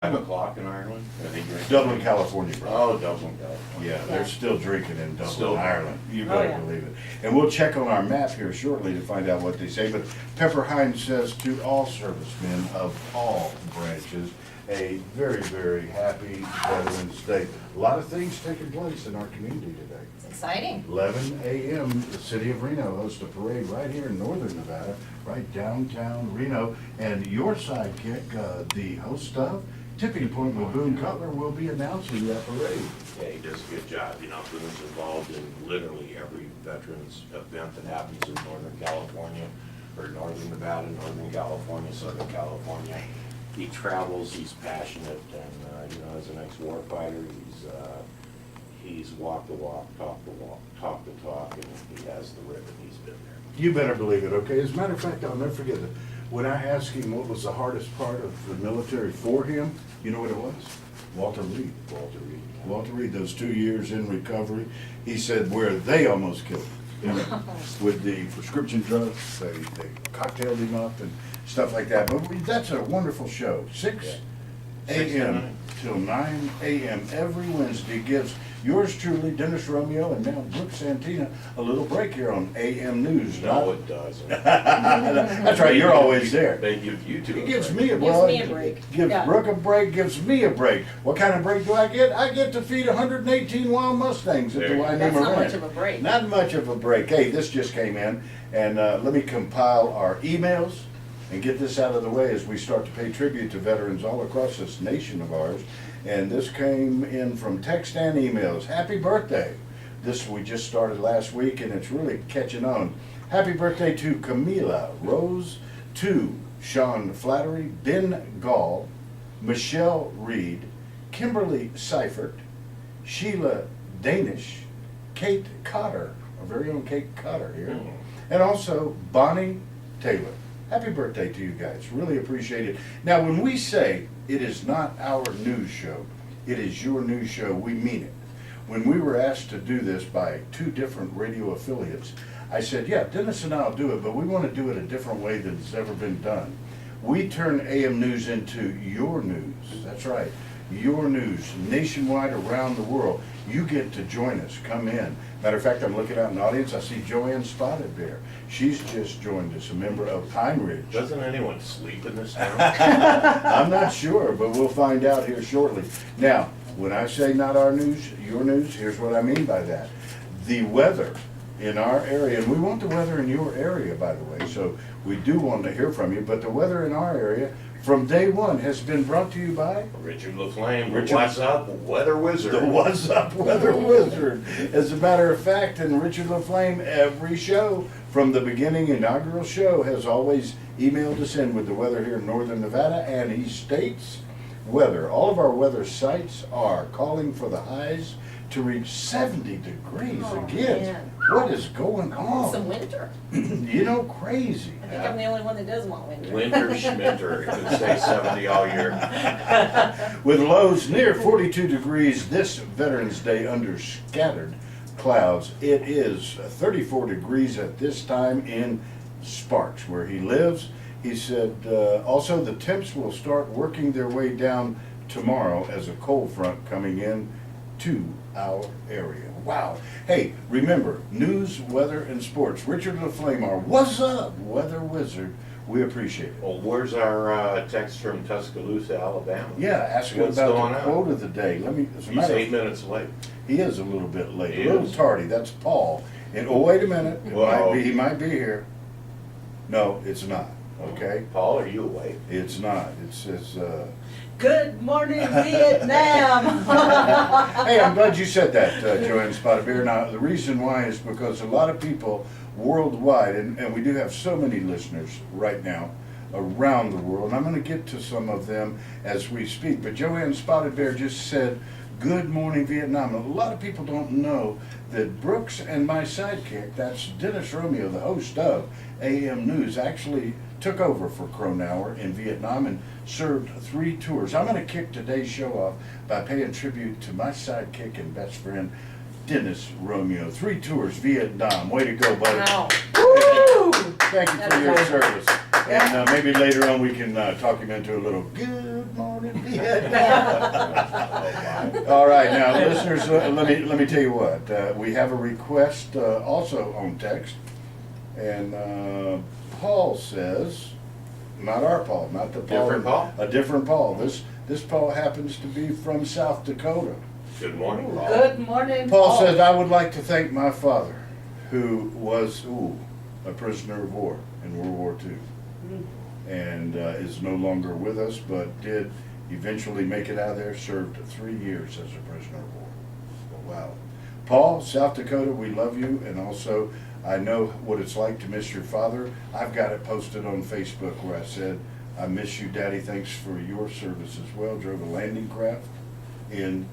5 o'clock in Ireland? Are they drinking? Dublin, California, bro. Oh, Dublin, California. Yeah, they're still drinking in Dublin, Still. Ireland. You Oh, better yeah. believe it. And we'll check on our map here shortly to find out what they say. But Pepper Hines says to all servicemen of all branches, a very, very happy Veterans Day. A lot of things taking place in our community today. It's exciting. 11 a.m., the city of Reno hosts a parade right here in northern Nevada, right downtown Reno. And your sidekick, the host of Tipping Point with Boone Cutler, will be announcing that parade. Yeah, he does a good job. You know, Boone's involved in literally every veterans event that happens in Northern California, or Northern Nevada, Northern California, Southern California. He travels, he's passionate, and, you know, as an ex-warfighter, he's walked the walk, talked the walk, talked the talk, and he has the ribbon. He's been there. You better believe it, okay? As a matter of fact, I'll never forget it. When I asked him what was the hardest part of the military for him, you know what it was? Walter Reed. Walter Reed. Walter Reed, those 2 years in recovery, he said where they almost killed him. With the prescription drugs, they cocktailed him up and stuff like that. But that's a wonderful show. 6 Yeah. 6 to a.m. 9. till 9 a.m. every Wednesday gives yours truly, Dennis Romeo, and now Brooke Santina, a little break here on AM News. No, it doesn't. That's right, you're always there. They give you two. It gives break. me a Gives break. me a break. Gives Yeah. Brooke a break, gives me a break. What kind of break do I get? I get to feed 118 wild Mustangs at There the you go. Wainema That's not Ranch. much of a break. Not much of a break. Hey, this just came in, and let me compile our emails and get this out of the way as we start to pay tribute to veterans all across this nation of ours. And this came in from text and emails. Happy birthday. This we just started last week, and it's really catching on. Happy birthday to Camila Rose, to Sean Flattery, Ben Gall, Michelle Reed, Kimberly Seifert, Sheila Danish, Kate Cotter, our very own Kate Cotter here, and also Bonnie Taylor. Happy birthday to you guys. Really appreciate it. Now, when we say it is not our news show, it is your news show, we mean it. When we were asked to do this by 2 different radio affiliates, I said, yeah, Dennis and I'll do it, but we want to do it a different way than it's ever been done. We turn AM News into your news. That's right. Your news, nationwide, around the world. You get to join us. Come in. Matter of fact, I'm looking out in the audience. I see Joanne Spotted Bear. She's just joined us, a member of Pine Ridge. Doesn't anyone sleep in this town? I'm not sure, but we'll find out here shortly. Now, when I say not our news, your news, here's what I mean by that. The weather in our area, and we want the weather in your area, by the way, so we do want to hear from you, but the weather in our area from day one has been brought to you by Richard LaFlame, Richard- what's up, Weather Wizard. the What's Up Weather Wizard. As a matter of fact, and Richard LaFlame, every show from the beginning, inaugural show, has always emailed us in with the weather here in northern Nevada, and he states weather. All of our weather sites are calling for the highs to reach 70 degrees Oh, again. man. What is going on? Some winter. You know, crazy. I think I'm the only one that does want winter. Winter Schminter, it could stay 70 all year. With lows near 42 degrees this Veterans Day under scattered clouds. It is 34 degrees at this time in Sparks, where he lives. He said also the temps will start working their way down tomorrow as a cold front coming in to our area. Wow. Hey, remember, news, weather, and sports. Richard LaFlame, our What's Up Weather Wizard. We appreciate it. Well, where's our text from Tuscaloosa, Alabama? Yeah, ask him What's about going the on? quote of the day. Let me. As a He's matter 8 of, minutes late. he is a little bit late, He a little is. tardy. That's Paul. And oh, wait a minute. It might Whoa. be. He might be here. No, it's not. Okay, Paul, are you awake? it's not. It says. Good morning, Vietnam. Hey, I'm glad you said that, Joanne Spotted Bear. Now, the reason why is because a lot of people worldwide, and we do have so many listeners right now around the world, and I'm going to get to some of them as we speak, but Joanne Spotted Bear just said, good morning, Vietnam. A lot of people don't know that Brooks and my sidekick, that's Dennis Romeo, the host of AM News, actually took over for Cronauer in Vietnam and served 3 tours. I'm going to kick today's show off by paying tribute to my sidekick and best friend, Dennis Romeo. 3 tours, Vietnam. Way to go, buddy. Wow. Woo! Thank you for That's your awesome. service. And maybe later on we can talk him into a little good morning. in Vietnam. All right, now, listeners, let me tell you what. We have a request also on text. And Paul says, not our Paul, not the Paul. Different Paul? A different Paul. This Paul happens to be from South Dakota. Good morning, Paul. Good morning, Paul says, I would like to thank my father, who was, a prisoner of war in World War II. And is no longer with us, but did eventually make it out of there, served 3 years as a prisoner of war. Wow. Paul, South Dakota, we love you, and also I know what it's like to miss your father. I've got it posted on Facebook where I said, I miss you, Daddy, thanks for your service as well. Drove a landing craft in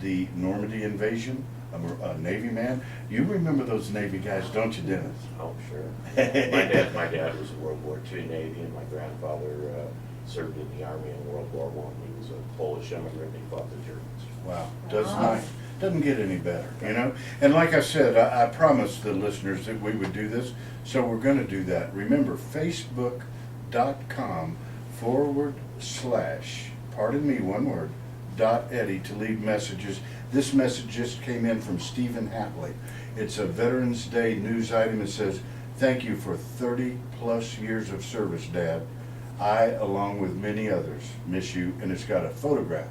the Normandy invasion. I'm a Navy man. You remember those Navy guys, don't you, Dennis? Oh, sure. My dad was a World War II Navy, and my grandfather served in the Army in World War I. He was a Polish immigrant. He fought the Germans. Wow, doesn't get any better, you know? And like I said, I promised the listeners that we would do this, so we're gonna do that. Remember, facebook.com/ pardon me, one word, .Eddie to leave messages. This message just came in from Stephen Hatley. It's a Veterans Day news item. It says, thank you for 30 plus years of service, Dad. I, along with many others, miss you. And it's got a photograph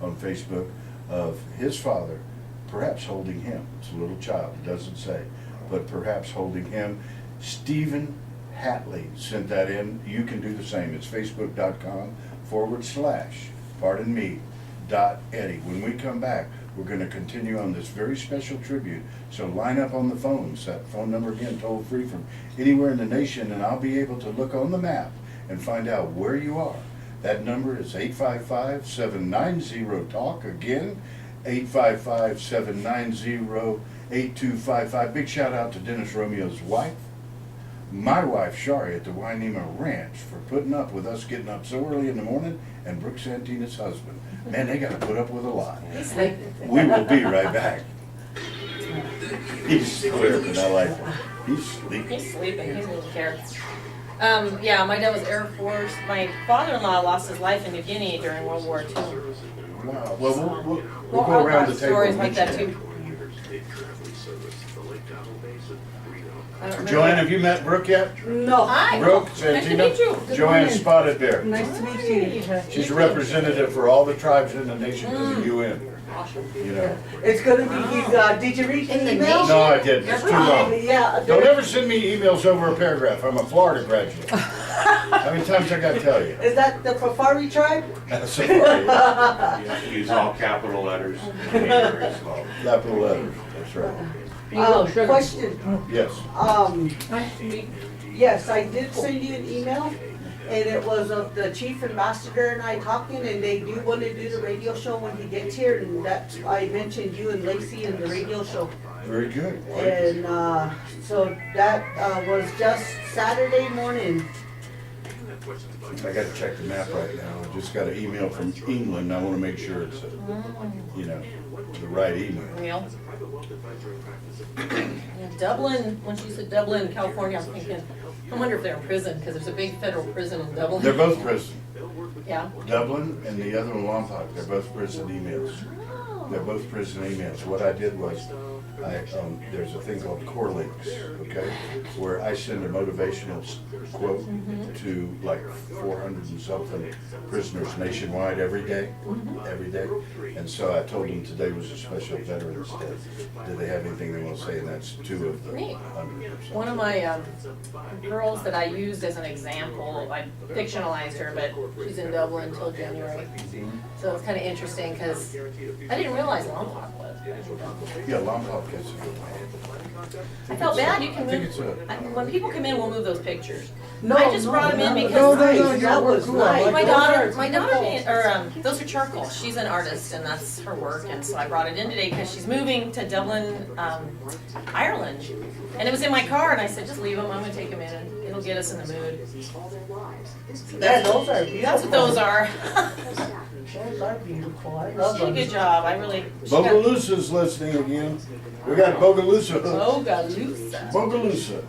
on Facebook of his father, perhaps holding him. It's a little child, it doesn't say, but perhaps holding him. Stephen Hatley sent that in. You can do the same. It's facebook.com/ pardon me, .Eddie. When we come back, we're going to continue on this very special tribute. So line up on the phones. That phone number again, toll free from anywhere in the nation, and I'll be able to look on the map and find out where you are. That number is 855-790-TALK. Again, 855-790-8255. Big shout out to Dennis Romeo's wife, my wife Shari at the Wainema Ranch, for putting up with us getting up so early in the morning, and Brooke Santina's husband. Man, they got to put up with a lot. We will be right back. He's sleeping. I like it. He's sleeping. He's sleeping, he doesn't care. Yeah, my dad was Air Force. My father-in-law lost his life in New Guinea during World War II. Wow. Well, we'll go around the table. Stories and like that mention too. Joanne, have you met Brooke yet? No. Hi. Brooke, Nice Santina? to meet you. Joanne Spotted Bear. Nice to meet you. She's a representative for all the tribes in the nation in the UN. You know. It's gonna be his, did you read In the the email? No, I didn't. It's too long. Yeah. Don't ever send me emails over a paragraph. I'm a Florida graduate. How many times I gotta tell you? Is that the Fafari tribe? Sorry. You have to use all capital letters. And very small. Capital letters, that's right. Question, Yes. yes, I did send you an email, and it was of the chief ambassador and I talking, and they do want to do the radio show when he gets here, and that's, I mentioned you and Lacey in the radio show. Very good. And, so that, was just Saturday morning. I gotta check the map right now. I just got an email from England. I wanna make sure it's, you know, the right email. Real. Yeah, Dublin, when she said Dublin, California, I was thinking, I wonder if they're in prison, because there's a big federal prison in Dublin. They're both prison. Yeah. Dublin and the other one, Lompoc, they're both prison emails. They're both prison emails. What I did was, there's a thing called core links, okay? Where I send a motivational quote to like 400 and something prisoners nationwide every day. And so I told them today was a special Veterans Day. Do they have anything they want to say? And that's 2 of the Neat. 100%. One of my girls that I used as an example, I fictionalized her, but she's in Dublin until January. So it's kind of interesting because I didn't realize Lompoc was. Yeah, Lompoc gets a good one. I felt bad, you can I think move, it's a, when people come in, we'll move those pictures. No, I just brought them in because that was nice. my daughter, those are charcoal. She's an artist and that's her work, and so I brought it in today because she's moving to Dublin, Ireland. And it was in my car, and I said, just leave them. I'm gonna take them in, and it'll get us in the mood. Yeah, those are beautiful. That's what those are. Those are beautiful. I She love did a them. good job. I really. she got- Bogalusa's listening again. We got Bogalusa hooks. Bogalusa. Bogalusa.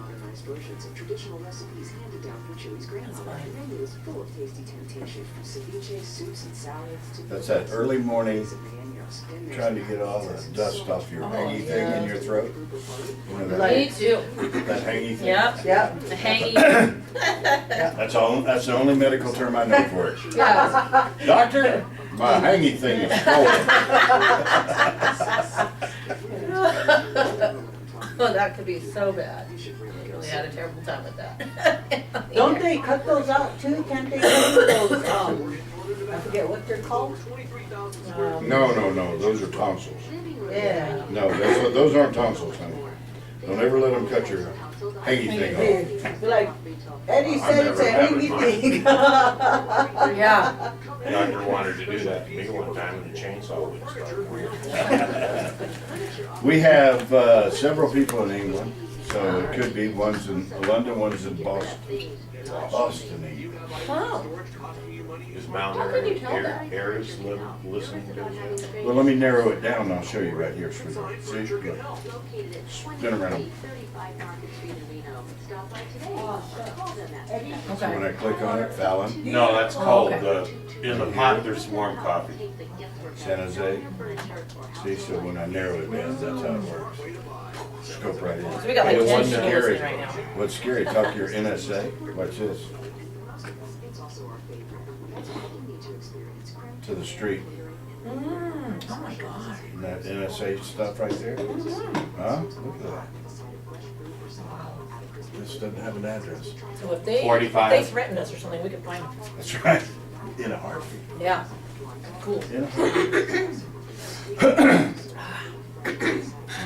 That's that early morning, trying to get all the dust off your hangy thing in your throat. You know that, Me too. that hangy thing? Yep, Yep. the hangy. That's all, that's the only medical term I know for it. Yeah. Doctor, my hangy thing is swollen. Oh, that could be so bad. I really had a terrible time with that. Don't they cut those out too? Can't they do those, I forget what they're called? No, those are tonsils. Yeah. No, those aren't tonsils, honey. Don't ever let them cut your hangy thing off. They're like, Eddie said it's a hangy thing. Yeah. Doctor wanted to do that to me one time and the chainsaw wouldn't start. We have several people in England, so it could be one's in London, one's in Boston. Boston, England. Wow. Is Mount How can you tell that? Harris listening to us? Well, let me narrow it down, and I'll show you right here, sweetheart. See, look. Spin around. So when I click on it, Fallon, No, that's called, okay. In the pot, there's warm coffee. San Jose. See, so when I narrow it down, that's how it works. Scope right in. So we got like Hey, 10 what's people scary? listening right now. What's scary? Talk to your NSA. Watch this. To the street. Oh my God. And that NSA stuff right there. Huh? Look at that. This doesn't have an address. So if they 45. threatened us or something, we could find them. That's right. In a heartbeat. Yeah. Cool. In a heartbeat.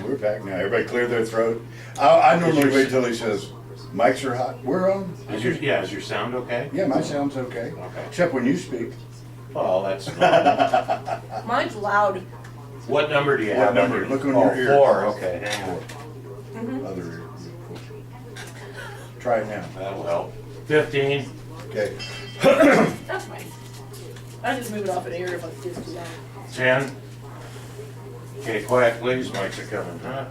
We're back now. Everybody clear their throat. I normally wait till he says, mics are hot. We're on. Is your sound okay? Yeah, my sound's okay. Okay. Except when you speak. Well, that's not. Mine's loud. What number do you What have? number? Look on your ear. 4, okay, hang on. Other ear. Try it now. That'll help. 15. Okay. That's fine. I just move it off an ear if it's too loud. 10. Okay, quiet please, mics are coming, huh?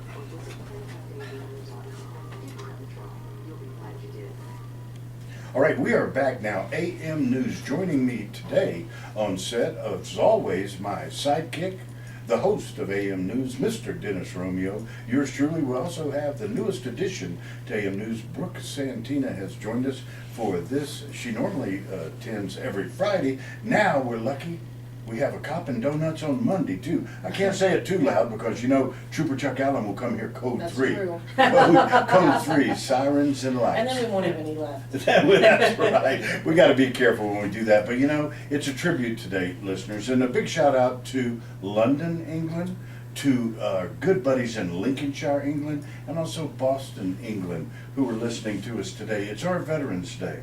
All right, we are back now. AM News joining me today on set, as always, my sidekick, the host of AM News, Mr. Dennis Romeo. Yours truly. We also have the newest addition to AM News. Brooke Santina has joined us for this. She normally attends every Friday. Now we're lucky. We have a cop and donuts on Monday too. I can't say it too loud because you know Trooper Chuck Allen will come here code That's 3. true. Code 3, sirens and lights. And then we won't have any left. That's right. We got to be careful when we do that. But you know, it's a tribute today, listeners. And a big shout out to London, England, to our good buddies in Lincolnshire, England, and also Boston, England, who are listening to us today. It's our Veterans Day.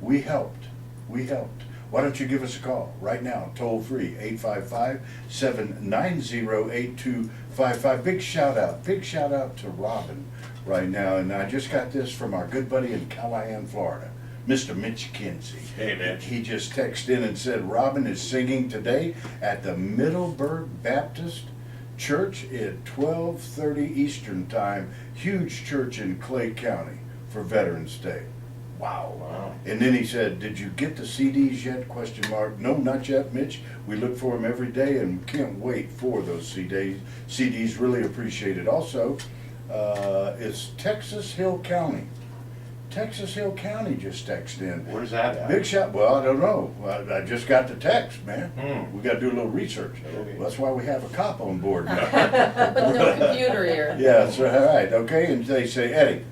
We helped. We helped. Why don't you give us a call right now, toll free, 855-790-8255. Big shout out to Robin right now. And I just got this from our good buddy in Callahan, Florida, Mr. Mitch Kinsey. Hey, Mitch. He just texted in and said Robin is singing today at the Middleburg Baptist Church at 12:30 Eastern Time. Huge church in Clay County for Veterans Day. Wow. And then he said, did you get the CDs yet? Question mark. No, not yet, Mitch. We look for them every day and can't wait for those CDs. Really appreciate it. Also, it's Texas Hill County. Texas Hill County just texted in. Where's that at? Big shot. Well, I don't know. I just got the text, man. Hmm. We got to do a little research. Okay. Well, that's why we have a cop on board now. With no computer here. Yeah, that's right. Okay, and they say, Eddie,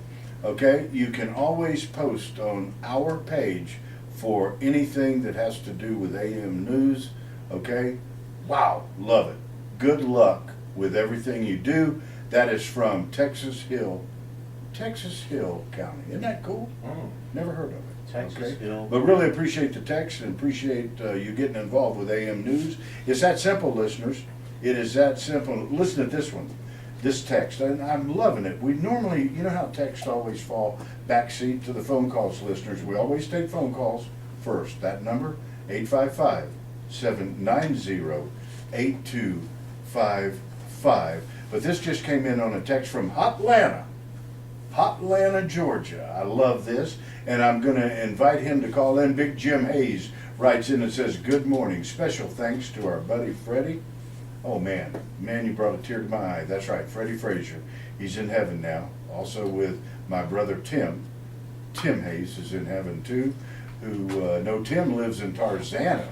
okay, you can always post on our page for anything that has to do with AM News, okay? Wow, love it. Good luck with everything you do. That is from Texas Hill County. Isn't that cool? Hmm. Never heard of it. Texas Okay? Hill. But really appreciate the text and appreciate you getting involved with AM News. It's that simple, listeners. It is that simple. Listen to this one. This text, and I'm loving it. We normally, you know how texts always fall backseat to the phone calls, listeners. We always take phone calls first. That number, 855-790-8255. 5. But this just came in on a text from Hotlanta. Hotlanta, Georgia. I love this, and I'm going to invite him to call in. Big Jim Hayes writes in and says, good morning. Special thanks to our buddy Freddie. Oh man, you brought a tear to my eye. That's right, Freddie Frazier. He's in heaven now. Also with my brother Tim. Tim Hayes is in heaven too, who, no, Tim lives in Tarzana,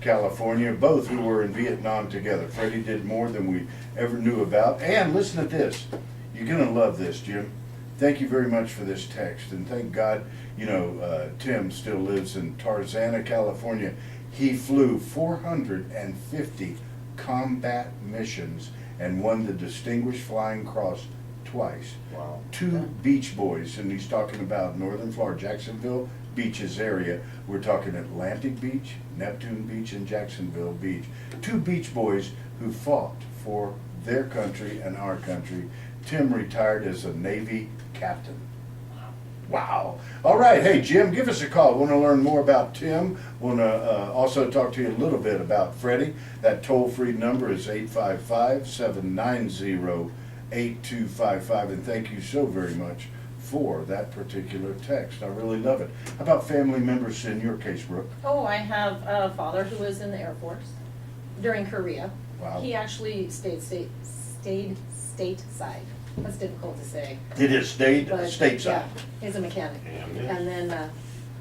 California, both who were in Vietnam together. Freddie did more than we ever knew about. And listen to this. You're going to love this, Jim. Thank you very much for this text, and thank God, you know, Tim still lives in Tarzana, California. He flew 450 combat missions and won the Distinguished Flying Cross twice. Wow. 2 beach boys, and he's talking about northern Florida, Jacksonville Beaches area. We're talking Atlantic Beach, Neptune Beach, and Jacksonville Beach. 2 beach boys who fought for their country and our country. Tim retired as a Navy captain. Wow. All right. Hey, Jim, give us a call. Want to learn more about Tim. Want to also talk to you a little bit about Freddie. That toll-free number is 855-790-8255. And thank you so very much for that particular text. I really love it. How about family members in your case, Brooke? Oh, I have a father who was in the Air Force during Korea. Wow. He actually stayed stateside. That's difficult to say. It is But, stateside. Yeah, he's a mechanic. And then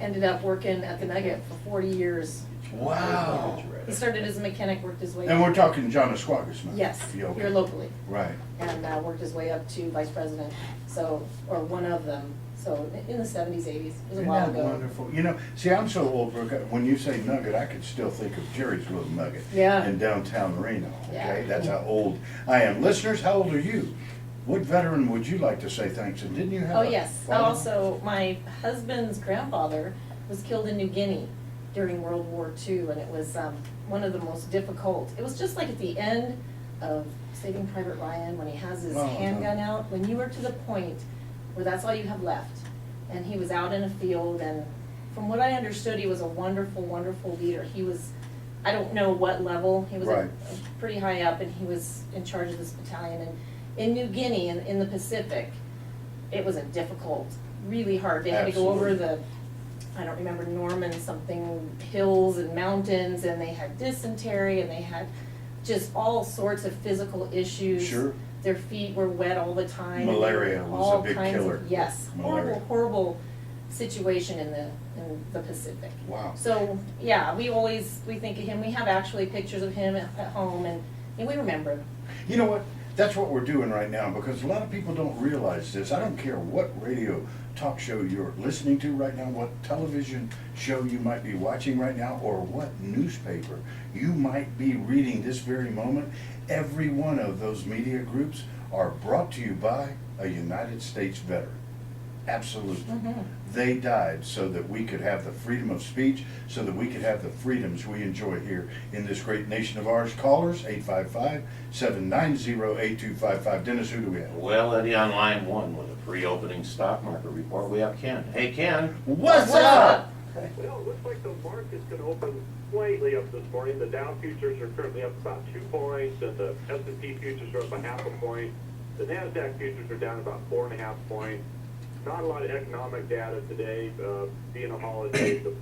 ended up working at the Nugget for 40 years. Wow. He started as a mechanic, worked his way And up. we're talking John Esquagas, man. Yes, Yeah, okay. here locally. Right. And worked his way up to vice president, so, or one of them. So in the 70s, 80s, it was a Isn't while that ago. wonderful? You know, see, I'm so old, Brooke, when you say Nugget, I could still think of Jerry's Little Nugget Yeah. in downtown Reno, okay? Yeah. That's how old I am. Listeners, how old are you? What veteran would you like to say thanks to? Didn't you have Oh, a yes. father? Also, my husband's grandfather was killed in New Guinea during World War II, and it was one of the most difficult. It was just like at the end of Saving Private Ryan, when he has his Oh, handgun out, when you were to the point where that's all you have left. And he was out in a field, and from what I understood, he was a wonderful, wonderful leader. He was, I don't know what level, he was Right. pretty high up, and he was in charge of this battalion. And in New Guinea, in the Pacific, it was a difficult, really hard. They had to go over Absolutely. the, I don't remember, Norman something hills and mountains, and they had dysentery, and they had just all sorts of physical issues. Sure. Their feet were wet all the time. Malaria was a All big kinds of- killer. Yes, Malaria. horrible situation in the Pacific. Wow. So, yeah, we think of him. We have actually pictures of him at home, and we remember him. You know what? That's what we're doing right now, because a lot of people don't realize this. I don't care what radio talk show you're listening to right now, what television show you might be watching right now, or what newspaper you might be reading this very moment. Every one of those media groups are brought to you by a United States veteran. Absolutely. Mhm. They died so that we could have the freedom of speech, so that we could have the freedoms we enjoy here in this great nation of ours. Callers, 855-790-8255. Dennis, who do we have? Well, Eddie, on line 1 with a pre-opening stock market report, we have Ken. Hey, Ken. What's up? Well, it looks like the market's going to open slightly up this morning. The Dow futures are currently up about 2 points, and the S&P futures are up 0.5 point. The NASDAQ futures are down about 4.5 points. Not a lot of economic data today, being a holiday, so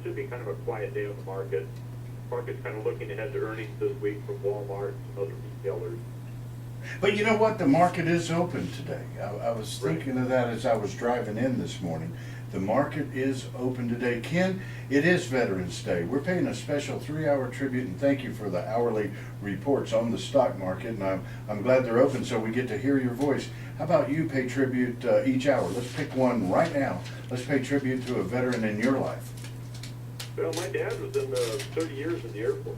should be kind of a quiet day on the market. Market's kind of looking ahead to earnings this week from Walmart and some other retailers. But you know what? The market is open today. I was Right. thinking of that as I was driving in this morning. The market is open today. Ken, it is Veterans Day. We're paying a special 3-hour tribute, and thank you for the hourly reports on the stock market, and I'm glad they're open so we get to hear your voice. How about you pay tribute each hour? Let's pick one right now. Let's pay tribute to a veteran in your life. Well, my dad was in 30 years in the Air Force.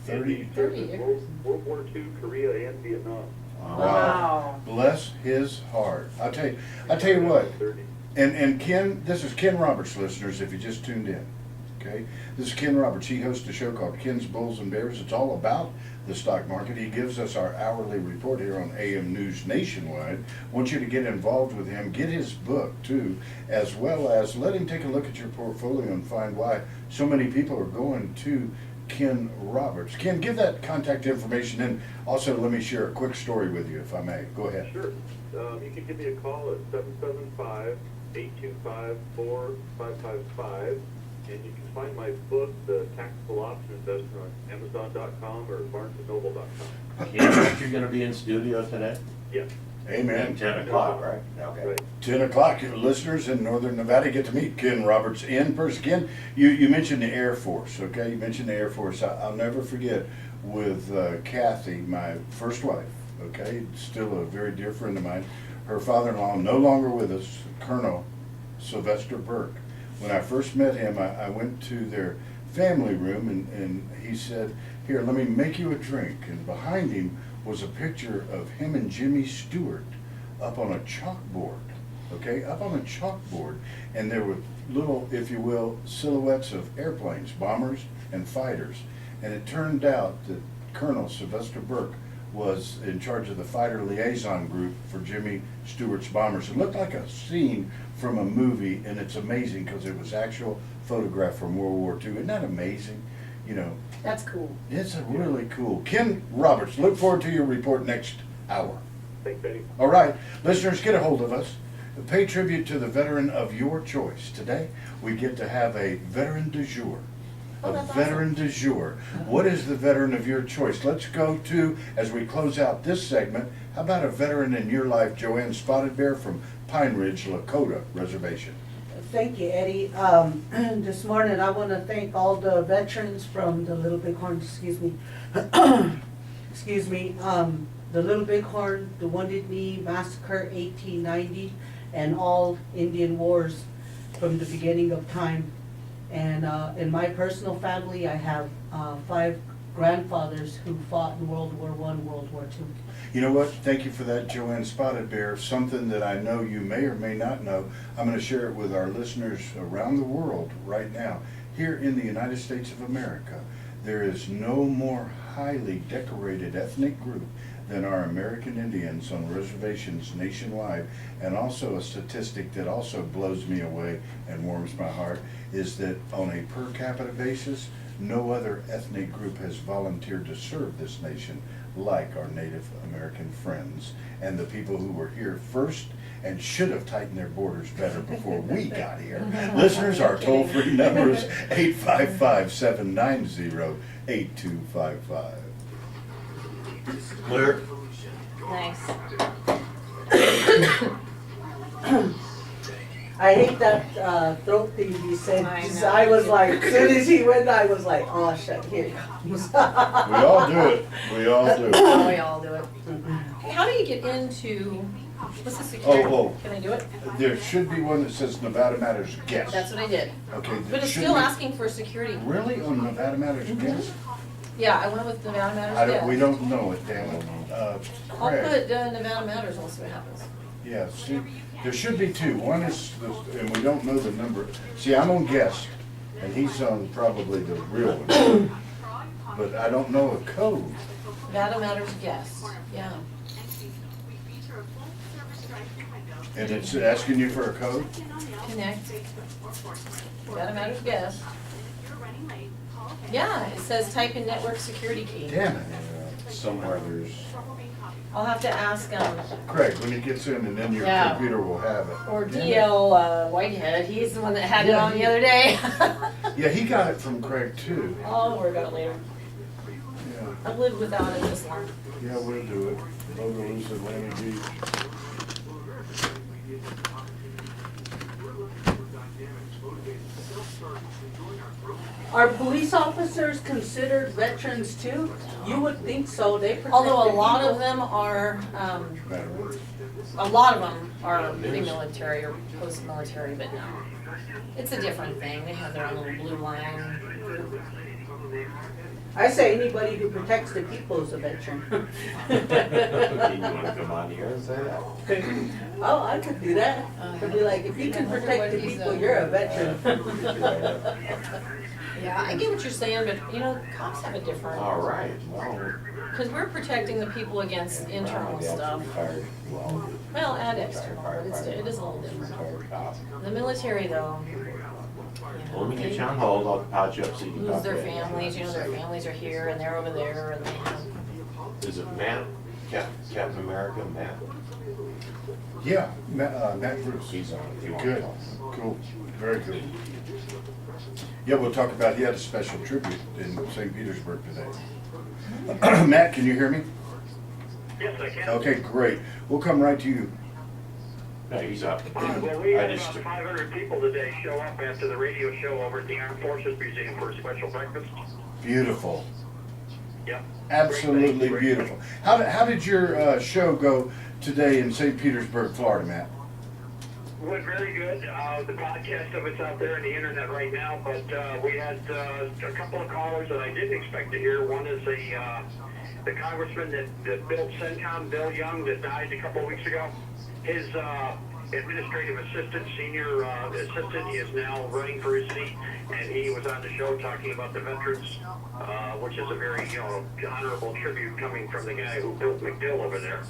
30. 30 years. World War II, Korea, and Vietnam. Wow. Bless his heart. I'll tell you what. 30. And Ken, this is Ken Roberts, listeners, if you just tuned in. Okay? This is Ken Roberts. He hosts a show called Ken's Bulls and Bears. It's all about the stock market. He gives us our hourly report here on AM News Nationwide. Want you to get involved with him. Get his book, too, as well as let him take a look at your portfolio and find why so many people are going to Ken Roberts. Ken, give that contact information, and also let me share a quick story with you, if I may. Go ahead. Sure. You can give me a call at 775-825-4555, and you can find my book, The Tactical Option Investor, on Amazon.com or BarnesandNoble.com. Ken, you're gonna be in studio today? Yes. Amen. 10 o'clock, right? Okay. Right. 10 o'clock, listeners in Northern Nevada get to meet Ken Roberts in person. Ken, you mentioned the Air Force, okay? You mentioned the Air Force. I'll never forget with Kathy, my first wife, okay? Still a very dear friend of mine. Her father-in-law, no longer with us, Colonel Sylvester Burke. When I first met him, I went to their family room and he said, "Here, let me make you a drink." And behind him was a picture of him and Jimmy Stewart up on a chalkboard, okay, up on a chalkboard, and there were little, if you will, silhouettes of airplanes, bombers and fighters, and it turned out that Colonel Sylvester Burke was in charge of the fighter liaison group for Jimmy Stewart's bombers. It looked like a scene from a movie, and it's amazing because it was actual photograph from World War II. Isn't that amazing? You know, That's cool. it's a really cool. Ken Roberts, look forward to your report next hour. Thanks, Eddie. All right, listeners, get a hold of us. Pay tribute to the veteran of your choice. Today, we get to have a veteran du jour. Oh, A that's veteran du jour. What is the veteran of your choice? Let's go to, as we close out this segment, how about a veteran in your life, Joanne Spotted Bear from Pine Ridge, Lakota Reservation? Thank you, Eddie. This morning, I want to thank all the veterans from the Little Bighorn, excuse me, the Little Bighorn, the Wounded Knee Massacre 1890, and all Indian wars from the beginning of time. And in my personal family, I have 5 grandfathers who fought in World War I, World War II. You know what? Thank you for that, Joanne Spotted Bear. Something that I know you may or may not know. I'm going to share it with our listeners around the world right now. Here in the United States of America, there is no more highly decorated ethnic group than our American Indians on reservations nationwide. And also a statistic that also blows me away and warms my heart is that on a per capita basis, no other ethnic group has volunteered to serve this nation like our Native American friends and the people who were here first and should have tightened their borders better before we got here. Listeners, our toll-free number is 855-790-8255. Clear? Nice. I hate that throat thing he said. I know. I was like, as soon as he went, I was like, oh, shit, here it comes. We all do it. We all do it. Oh, we all do it. Hey, how do you get into, what's the security? Oh. Can I do it? There should be one that says Nevada Matters Guest. That's what I did. Okay. But there it's should still be- asking for security. Really? On Nevada Matters Guest? Yeah, I went with Nevada Matters. We yeah. don't know it, damn it. I'll Craig. put Nevada Matters and we'll see what happens. Yeah, see, there should be 2. One is, and we don't know the number. See, I'm on guest, and he's on probably the real one. But I don't know a code. Nevada Matters guest, yeah. And it's asking you for a code? Connect. Nevada Matters guest. Yeah, it says type in network security key. Damn it. Somewhere there's, I'll have to ask, Craig, when he gets in, and then your Yeah. computer will have it. or Damn it. DL Whitehead, he's the one that had it Yeah, on the other day. Yeah, he got it from Craig too. I'll worry about it later. Yeah, I've lived without it this long. yeah, we'll do it. Logos, Atlantic Beach. Are police officers considered veterans too? You would think so, they protect Although a the lot of people. them are, Veteran. a lot of them are pre-military or post-military, but no. It's a different thing. They have their own little blue line. I say anybody who protects the people is a veteran. you wanna come on here and say that? Oh, I could do that. I'd be like, if you can protect the people, you're a veteran. Yeah, I get what you're saying, but you know, cops have a different, All right, well. because we're protecting the people against internal my dad's stuff. retired, well, Well, and external, but it is a little different. retired cop. The military though, Well, let me get you on hold, I'll patch you up so you can Lose talk their to Eddie. families, you know, their families are here and they're over there and they have, Is it Matt, Captain America, Matt? Yeah, Matt Bruce. He's on, if you want to Good, talk. cool, very good. Yeah, we'll talk about, he had a special tribute in St. Petersburg today. Matt, can you hear me? Yes, I can. Okay, great. We'll come right to you. No, he's up. Well, we I had just, about 500 people today show up after the radio show over at the Armed Forces Museum for a special breakfast. Beautiful, Yep. absolutely Great. beautiful. How did your show go today in St. Petersburg, Florida, Matt? Went very good. The podcast of it's out there on the internet right now, but we had a couple of callers that I didn't expect to hear. One is the congressman that built CENTCOM, Bill Young, that died a couple of weeks ago. His administrative assistant, senior assistant, is now running for his seat, and he was on the show talking about the veterans, which is a very honorable tribute coming from the guy who built McDill over there.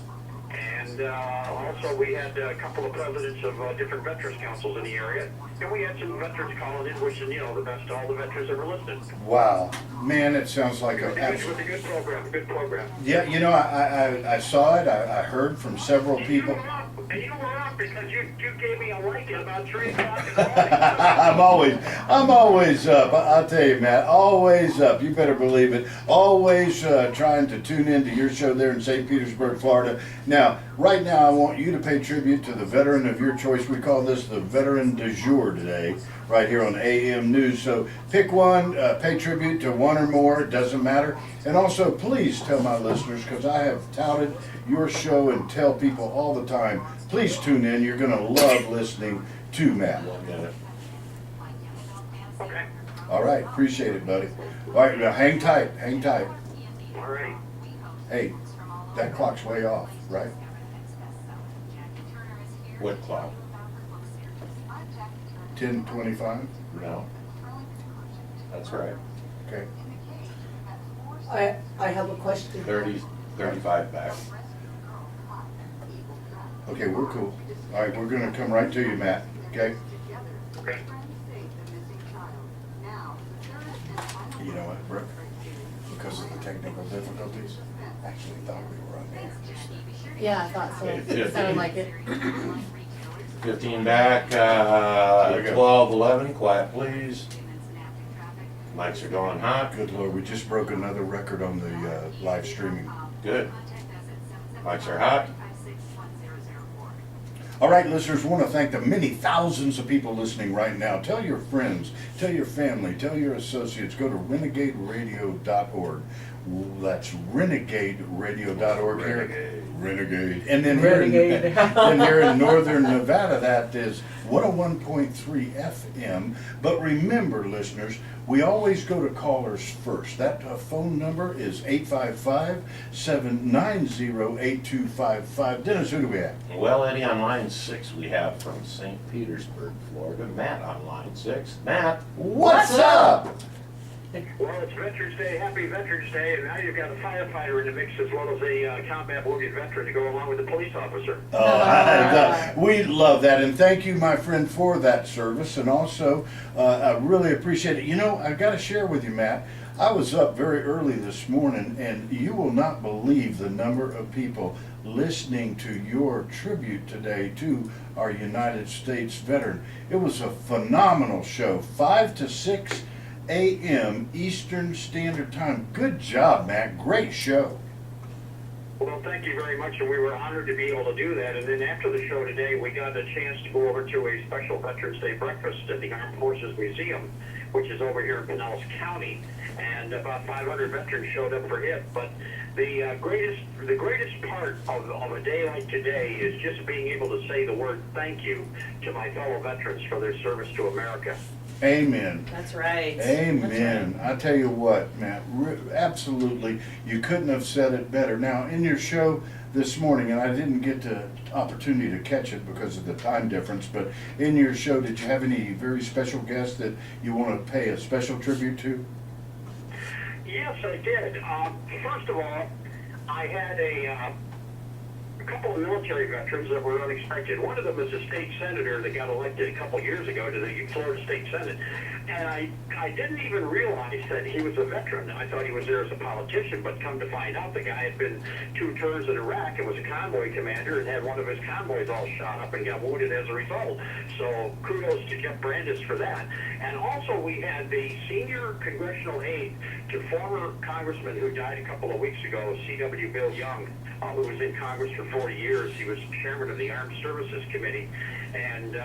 And also we had a couple of presidents of different veterans councils in the area, and we had some veterans calling in wishing the best to all the veterans that were listening. Wow, man, it sounds like It a was a good program, good program. Yeah, you know, I saw it. I heard from several people. And you were up because you gave me a like at about 3 o'clock in the morning. I'm always up. I'll tell you, Matt, always up. You better believe it. Always trying to tune into your show there in St. Petersburg, Florida. Now, right now, I want you to pay tribute to the veteran of your choice. We call this the Veteran du Jour today, right here on AM News. So pick one, pay tribute to one or more. It doesn't matter. And also, please tell my listeners, because I have touted your show and tell people all the time, please tune in. You're going to love listening to Matt. 1 minute. Okay. All right, appreciate it, buddy. All right, now hang tight, hang tight. All right. Hey, that clock's way off, right? What clock? 10:25. No. That's right. Okay. I have a question. 35 back. Okay, we're cool. All right, we're gonna come right to you, Matt. Okay. Okay. You know what, Brooke? Because of the technical difficulties, I actually thought we were on air. yeah, I thought so. It sounded like it. 15 back, There we go. 12, 11, quiet please. Mics are going hot. Good Lord, we just broke another record on the live streaming. Good. Mics are hot. All right, listeners, we want to thank the many thousands of people listening right now. Tell your friends, tell your family, tell your associates. Go to renegaderadio.org. That's renegaderadio.org. Renegade. Renegade. And then here Renegade. and here in northern Nevada, that is 101.3 FM. But remember, listeners, we always go to callers first. That phone number is 855-790-8255. Dennis, who do we have? Well, Eddie, on line 6 we have from St. Petersburg, Florida. Matt on line 6. Matt, What's up? Well, it's Veterans Day. Happy Veterans Day. And now you've got a firefighter in the mix as well as a combat wounded veteran to go along with the police officer. We love that, and thank you, my friend, for that service. And also, I really appreciate it. You know, I've got to share with you, Matt. I was up very early this morning, and you will not believe the number of people listening to your tribute today to our United States veteran. It was a phenomenal show, 5 to 6 a.m. Eastern Standard Time. Good job, Matt. Great show. Well, thank you very much, and we were honored to be able to do that. And then after the show today, we got a chance to go over to a special Veterans Day breakfast at the Armed Forces Museum, which is over here in Pinellas County. And about 500 veterans showed up for it. But the greatest part of a day like today is just being able to say the word thank you to my fellow veterans for their service to America. Amen. That's right. Amen. That's right. I tell you what, Matt, absolutely, you couldn't have said it better. Now, in your show this morning, and I didn't get the opportunity to catch it because of the time difference, but in your show, did you have any very special guests that you want to pay a special tribute to? Yes, I did. First of all, I had a couple of military veterans that were unexpected. One of them is a state senator that got elected a couple years ago to the Florida State Senate. And I didn't even realize that he was a veteran. I thought he was there as a politician, but come to find out the guy had been 2 tours in Iraq and was a convoy commander and had one of his convoys all shot up and got wounded as a result. So kudos to Jeff Brandis for that. And also we had the senior congressional aide to former congressman who died a couple of weeks ago, C.W. Bill Young, who was in Congress for 40 years. He was chairman of the Armed Services Committee. And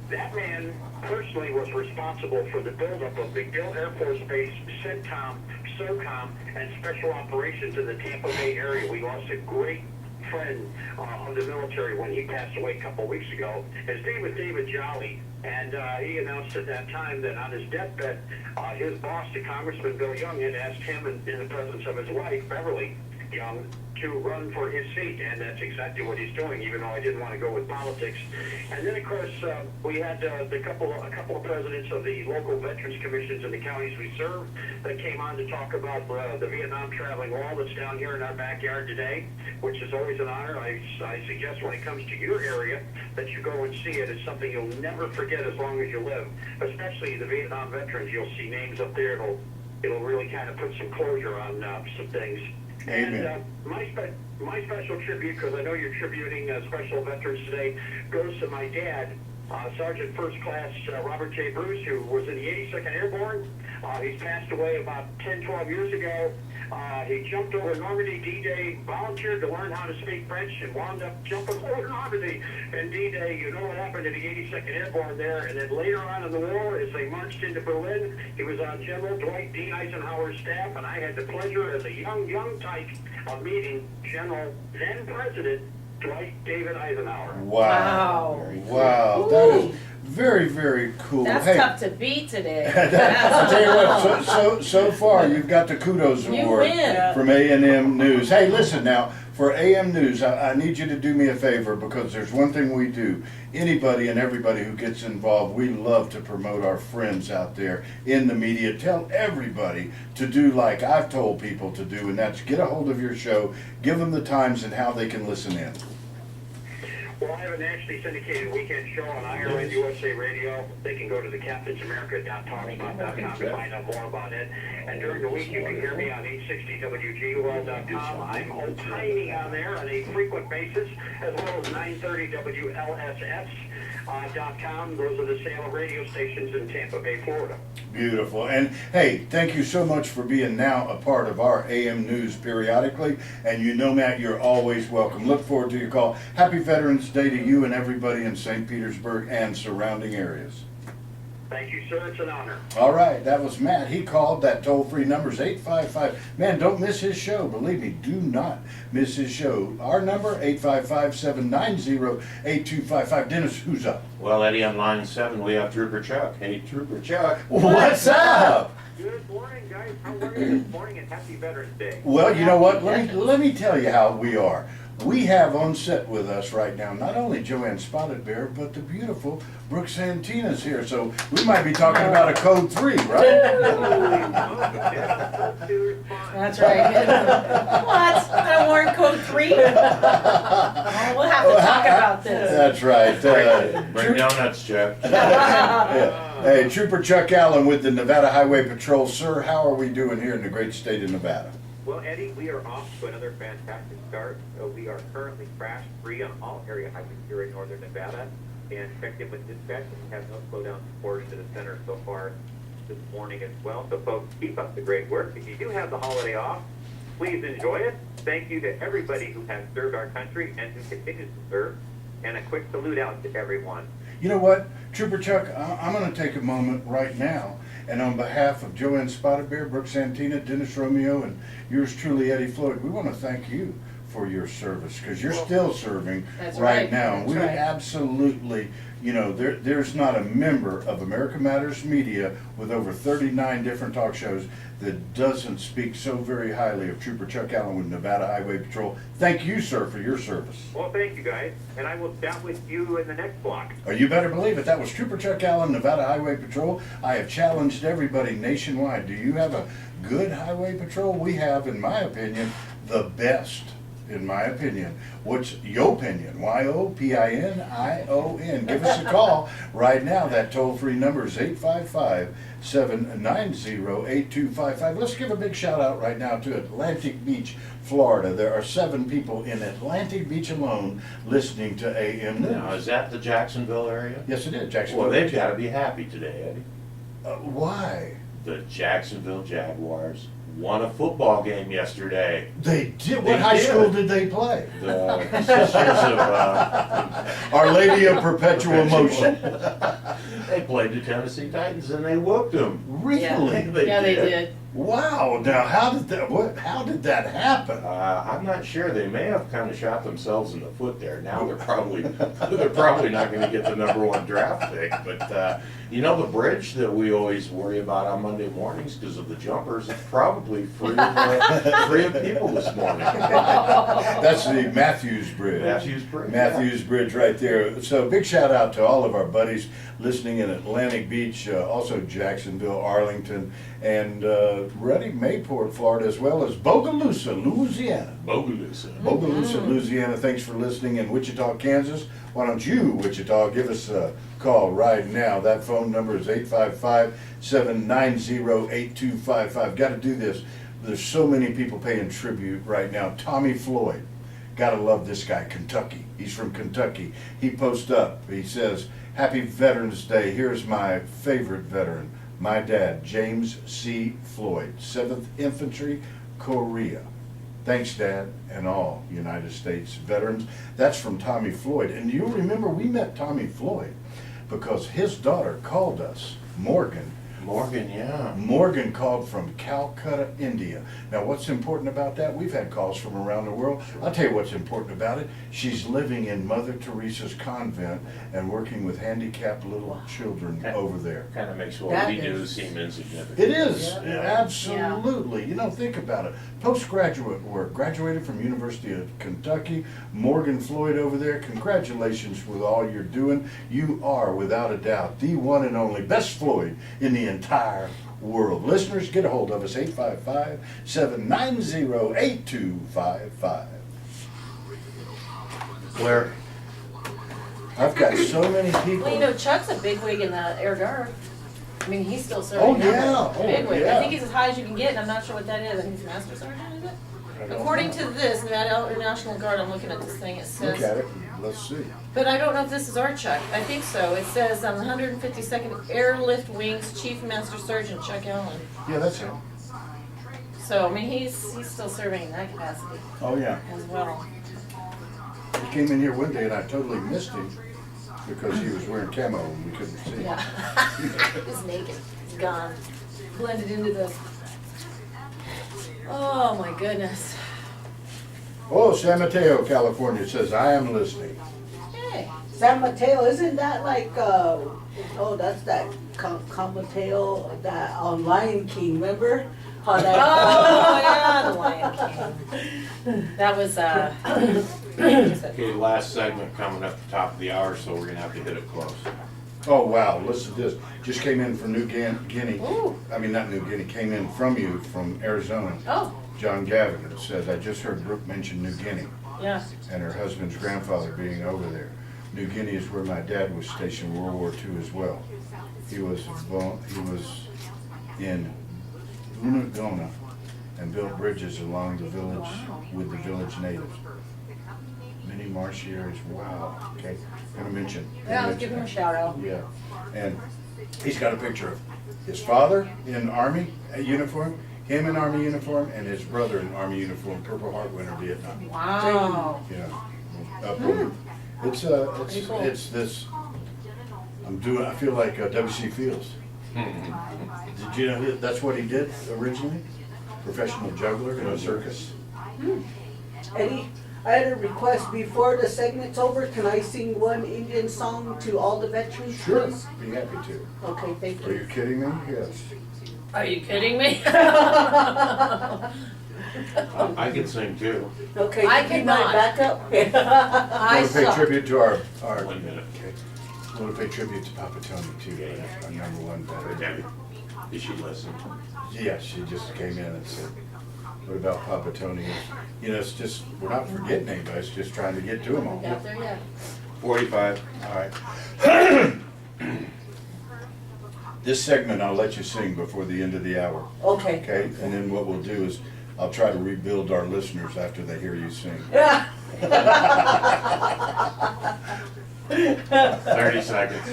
that man personally was responsible for the buildup of MacDill Air Force Base, CENTCOM, SOCOM, and Special Operations in the Tampa Bay area. We lost a great friend of the military when he passed away a couple of weeks ago. His name was David Jolly, and he announced at that time that on his deathbed, his boss, the Congressman Bill Young, had asked him in the presence of his wife, Beverly Young, to run for his seat, and that's exactly what he's doing, even though I didn't want to go with politics. And then, of course, we had a couple of presidents of the local veterans commissions in the counties we serve that came on to talk about the Vietnam traveling wall that's down here in our backyard today, which is always an honor. I suggest when it comes to your area that you go and see it. It's something you'll never forget as long as you live, especially the Vietnam veterans. You'll see names up there. It'll really kind of put some closure on some things. Amen. And my special tribute, because I know you're tributing special veterans today, goes to my dad, Sergeant First Class Robert J. Bruce, who was in the 82nd Airborne. He's passed away about 10, 12 years ago. He jumped over Normandy D-Day, volunteered to learn how to speak French, and wound up jumping over Normandy in D-Day. You know what happened to the 82nd Airborne there. And then later on in the war, as they marched into Berlin, he was on General Dwight D. Eisenhower's staff, and I had the pleasure as a young tyke of meeting General, then President, Dwight David Eisenhower. Wow. Wow. That is very, very cool. That's Hey, tough to beat today. I'll tell you what, so far you've got the kudos You award win. from A&M News. Hey, listen now, for AM News, I need you to do me a favor, because there's one thing we do. Anybody and everybody who gets involved, we love to promote our friends out there in the media. Tell everybody to do like I've told people to do, and that's get a hold of your show, give them the times and how they can listen in. Well, I have a nationally syndicated weekend show on IRN USA Radio. They can go to thecaptaisamerica.talkspot.com to find out more about it. And during the week, you can hear me on 860WGUL.com. I'm opining on there on a frequent basis, as well as 930 WLSS.com. Those are the Salem radio stations in Tampa Bay, Florida. Beautiful. And hey, thank you so much for being now a part of our AM News periodically. And you know, Matt, you're always welcome. Look forward to your call. Happy Veterans Day to you and everybody in St. Petersburg and surrounding areas. Thank you, sir. It's an honor. All right, that was Matt. He called. That toll-free number is 855. Man, don't miss his show. Believe me, do not miss his show. Our number, 855-790-8255. Dennis, who's up? Well, Eddie, on line 7, we have Trooper Chuck. Hey, Trooper Chuck. What's up? Good morning, guys. How are you this morning, and happy Veterans Day? Well, you know what? Let me tell you how we are. We have on set with us right now not only Joanne Spotted Bear, but the beautiful Brooke Santina's here. So we might be talking about a code 3, right? That's right. What? I worn code 3? We'll have to talk about this. That's right. Bring donuts, Chuck. Yeah. Hey, Trooper Chuck Allen with the Nevada Highway Patrol. Sir, how are we doing here in the great state of Nevada? Well, Eddie, we are off to another fantastic start. We are currently crash-free on all area highways here in northern Nevada, and checked in with dispatch, and we have no slowdowns reported to the center so far this morning as well. So, folks, keep up the great work. If you do have the holiday off, please enjoy it. Thank you to everybody who has served our country and who continues to serve, and a quick salute out to everyone. You know what, Trooper Chuck, I'm going to take a moment right now, and on behalf of Joanne Spotted Bear, Brooke Santina, Dennis Romeo, and yours truly, Eddie Floyd, we want to thank you for your service, because you're still serving That's right right. now. That's We right. absolutely, you know, there's not a member of America Matters Media with over 39 different talk shows that doesn't speak so very highly of Trooper Chuck Allen with Nevada Highway Patrol. Thank you, sir, for your service. Well, thank you, guys, and I will chat with you in the next block. Oh, you better believe it. That was Trooper Chuck Allen, Nevada Highway Patrol. I have challenged everybody nationwide. Do you have a good highway patrol? We have, in my opinion, the best in my opinion. What's your opinion? YOPINION. Give us a call right now. That toll-free number is 855-790-8255. Let's give a big shout out right now to Atlantic Beach, Florida. There are 7 people in Atlantic Beach alone listening to AM Now, News. is that the Jacksonville area? Yes, it is, Jacksonville. Well, they've got to be happy today, Eddie. Why? The Jacksonville Jaguars won a football game yesterday. They did. They What high did. school did they play? The Sisters of Our Lady of Perpetual Motion. They played the Tennessee Titans and they whooped them. Really? Yeah, they did. Wow. Now, how did that happen? I'm not sure. They may have kind of shot themselves in the foot there. Now they're probably not going to get the #1 draft pick. But you know, the bridge that we always worry about on Monday mornings because of the jumpers is probably free of people this morning. That's the Matthews Bridge. Matthews Bridge. Matthews Bridge right there. So big shout out to all of our buddies listening in Atlantic Beach, also Jacksonville, Arlington, and Reading, Mayport, Florida, as well as Bogalusa, Louisiana. Bogalusa. Bogalusa, Louisiana, thanks for listening. In Wichita, Kansas, why don't you, Wichita, give us a call right now. That phone number is 855-790-8255. Got to do this. There's so many people paying tribute right now. Tommy Floyd, gotta love this guy, Kentucky. He's from Kentucky. He posts up, he says, "Happy Veterans Day. Here's my favorite veteran, my dad, James C. Floyd, 7th Infantry, Korea. Thanks, Dad, and all United States veterans." That's from Tommy Floyd. And you'll remember we met Tommy Floyd because his daughter called us, Morgan. Morgan, yeah. Morgan called from Calcutta, India. Now, what's important about that? We've had calls from around the world. I'll tell you what's important about it. She's living in Mother Teresa's convent and working with handicapped little children over there. Kind of makes what That we do is- seem insignificant. It is, Yeah. absolutely. You know, think about it. Postgraduate work, graduated from University of Kentucky. Morgan Floyd over there, congratulations with all you're doing. You are, without a doubt, the one and only best Floyd in the entire world. Listeners, get a hold of us, 855-790-8255. Where, I've got so many people. Well, you know, Chuck's a bigwig in the Air Guard. I mean, he's still serving. Oh, now, yeah. but Oh, bigwig. yeah. I think he's as high as you can get, and I'm not sure what that is. I think he's Master Sergeant, is it? According to this, Nevada Air National Guard, I'm looking at this thing, it Look at says, it, let's see. but I don't know if this is our Chuck. I think so. It says 152nd Airlift Wings Chief Master Sergeant Chuck Allen. Yeah, that's him. So, I mean, he's still serving in that capacity Oh, yeah. as well. He came in here one day and I totally missed him because he was wearing camo and we couldn't see him. Yeah. He's naked. He's gone. Blended into the. Oh my goodness. Oh, San Mateo, California says, I am listening. Hey. San Mateo, isn't that like, oh, that's that Mateo, that on Lion King, remember? How that, Oh yeah, the Lion King. That was okay, last segment coming up the top of the hour, so we're gonna have to hit it close. Oh, wow, listen to this. Just came in from New Guinea. Ooh. I mean, not New Guinea, came in from you, from Arizona. Oh, John Gavigan says, I just heard Brooke mention New Guinea yeah. and her husband's grandfather being over there. New Guinea is where my dad was stationed World War II as well. He was in Unagona and built bridges along the village with the village natives. Many marshy areas, wow, okay, gonna mention. Yeah, let's give him a shout out. Yeah, and he's got a picture of his father in Army uniform, him in Army uniform, and his brother in Army uniform, Purple Heart winner, Vietnam. Wow. Yeah, up over. Pretty cool. It's this, I feel like W.C. Fields. Did you know that's what he did originally? Professional juggler in a circus. Eddie, I had a request before the segment's over. Can I sing one Indian song to all the veterans? Sure, please? be happy to. Okay, thank Are you. you kidding me? Yes. Are you kidding me? I can sing too. Okay, I you be my cannot. backup. I Want to pay suck. tribute to our 1 minute. okay. Want to pay tribute to Papa Tony too, our #1 veteran. Debbie, did she listen? Yeah, she just came in and said, What about Papa Tony? You know, it's just, we're not forgetting anybody, it's just trying to get to them all. Got there yet? 45. All right. This segment I'll let you sing before the end of the hour, Okay. okay? And then what we'll do is, I'll try to rebuild our listeners after they hear you sing. Yeah. 30 seconds.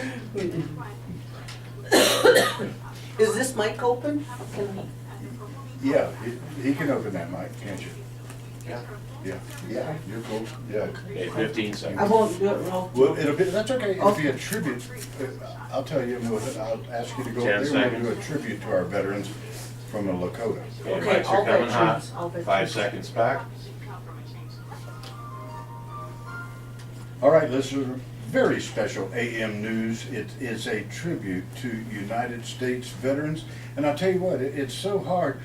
Is this mic open? Can we? Yeah, he can open that mic, can't you? Yeah. Yeah, you're cool, yeah. Okay, 15 I seconds. won't do it wrong. Well, it'll be, that's okay, it'll be a tribute. I'll tell you, I'll ask you to go 10 up there and seconds. do a tribute to our veterans from the Lakota. Okay, Okay, mics are all coming hot. veterans, all 5 veterans. seconds back. All right, listeners, very special AM news. It is a tribute to United States veterans. And I'll tell you what, it's so hard.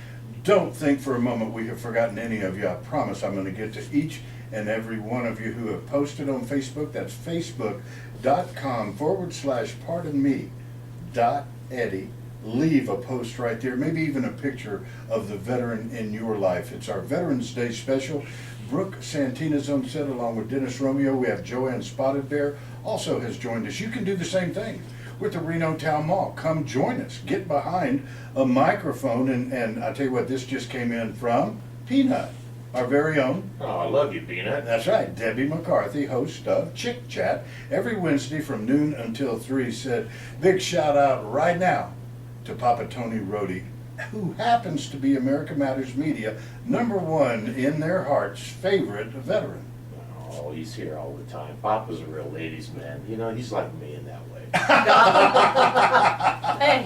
Don't think for a moment we have forgotten any of you. I promise I'm going to get to each and every one of you who have posted on Facebook. That's facebook.com/pardonme.eddie. Leave a post right there, maybe even a picture of the veteran in your life. It's our Veterans Day special. Brooke Santina's on set along with Dennis Romeo. We have Joanne Spotted Bear also has joined us. You can do the same thing with the Reno Town Mall. Come join us. Get behind a microphone and I tell you what, this just came in from Peanut, our very own. Oh, I love you, Peanut. That's right, Debbie McCarthy, host of Chick Chat, every Wednesday from noon until 3, said, big shout out right now to Papa Tony Rhodey, who happens to be America Matters Media #1 in their hearts favorite veteran. Oh, he's here all the time. Papa's a real ladies' man. You know, he's like me in that way. Hey,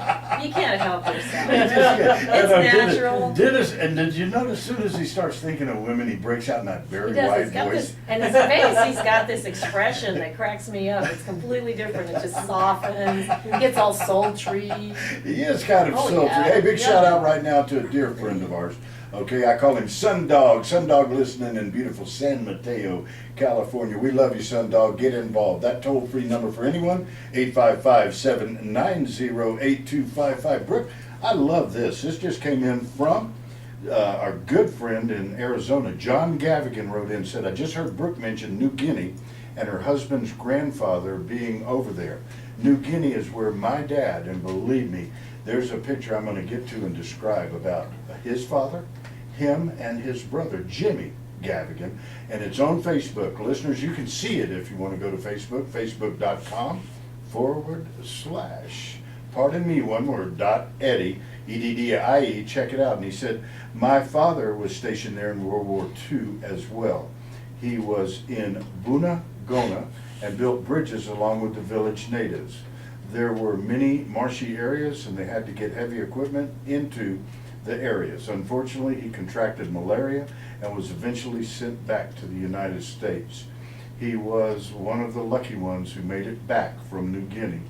you can't help yourself. It's natural. Dennis, and did you notice as soon as he starts thinking of women, he breaks out in that very He does, wide he's got voice? this, and his face, he's got this expression that cracks me up. It's completely different. It just softens, he gets all sultry. He is kind of Oh, sultry. yeah. Hey, big Yeah. shout out right now to a dear friend of ours. Okay, I call him Sundog. Sundog listening in beautiful San Mateo, California. We love you, Sundog. Get involved. That toll-free number for anyone, 855-790-8255. Brooke, I love this. This just came in from our good friend in Arizona. John Gavigan wrote in and said, I just heard Brooke mention New Guinea and her husband's grandfather being over there. New Guinea is where my dad, and believe me, there's a picture I'm going to get to and describe about his father, him, and his brother, Jimmy Gavigan, and it's on Facebook. Listeners, you can see it if you want to go to Facebook, facebook.com/ pardon me, one word, .Eddie, E-D-D-I-E, check it out. And he said, my father was stationed there in World War II as well. He was in Buna Gona and built bridges along with the village natives. There were many marshy areas and they had to get heavy equipment into the areas. Unfortunately, he contracted malaria and was eventually sent back to the United States. He was one of the lucky ones who made it back from New Guinea,